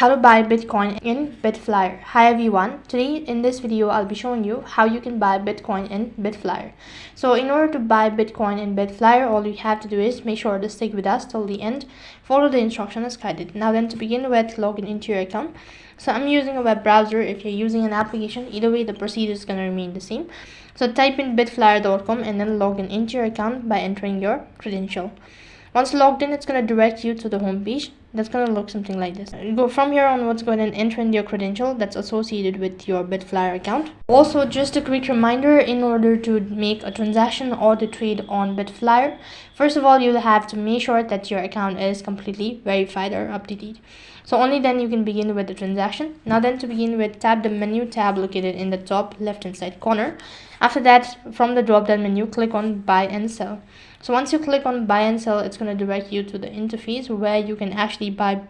How to buy Bitcoin in Bitflyer. Hi everyone, today in this video I'll be showing you how you can buy Bitcoin in Bitflyer. So in order to buy Bitcoin in Bitflyer, all you have to do is make sure to stick with us till the end, follow the instructions as guided. Now then, to begin with, log into your account. So I'm using a web browser. If you're using an application, either way the procedure is going to remain the same. So type in bitflyer.com and then log into your account by entering your credential. Once logged in, it's going to direct you to the home page. That's going to look something like this. Go from here onwards, go ahead and enter in your credential that's associated with your Bitflyer account. Also, just a quick reminder, in order to make a transaction or to trade on Bitflyer, first of all, you'll have to make sure that your account is completely verified or up to date. So only then you can begin with the transaction. Now then, to begin with, tap the menu tab located in the top left hand side corner. After that, from the drop down menu, click on buy and sell. So once you click on buy and sell, it's going to direct you to the interface where you can actually buy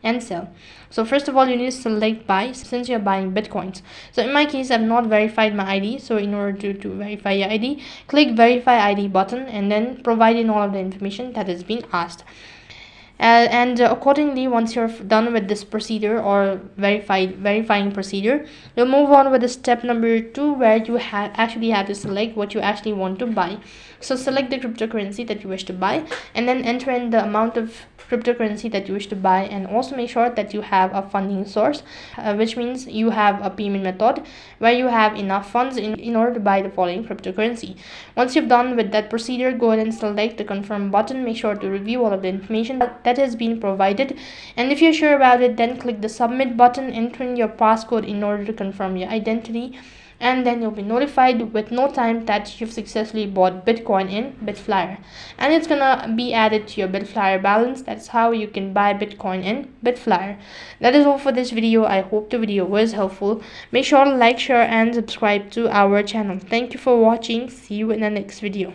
and sell. So first of all, you need to select buy since you're buying bitcoins. So in my case, I've not verified my ID. So in order to verify your ID, click verify ID button and then provide in all of the information that has been asked. Accordingly, once you're done with this procedure or verifying procedure, you'll move on with the step number 2, where you actually have to select what you actually want to buy. So select the cryptocurrency that you wish to buy and then enter in the amount of cryptocurrency that you wish to buy, and also make sure that you have a funding source, which means you have a payment method where you have enough funds in order to buy the following cryptocurrency. Once you've done with that procedure, go ahead and select the confirm button. Make sure to review all of the information that has been provided, and if you're sure about it, then click the submit button, entering your passcode in order to confirm your identity, and then you'll be notified with no time that you've successfully bought Bitcoin in Bitflyer, and it's gonna be added to your Bitflyer balance. That's how you can buy Bitcoin in Bitflyer. That is all for this video. I hope the video was helpful. Make sure to like, share and subscribe to our channel. Thank you for watching. See you in the next video.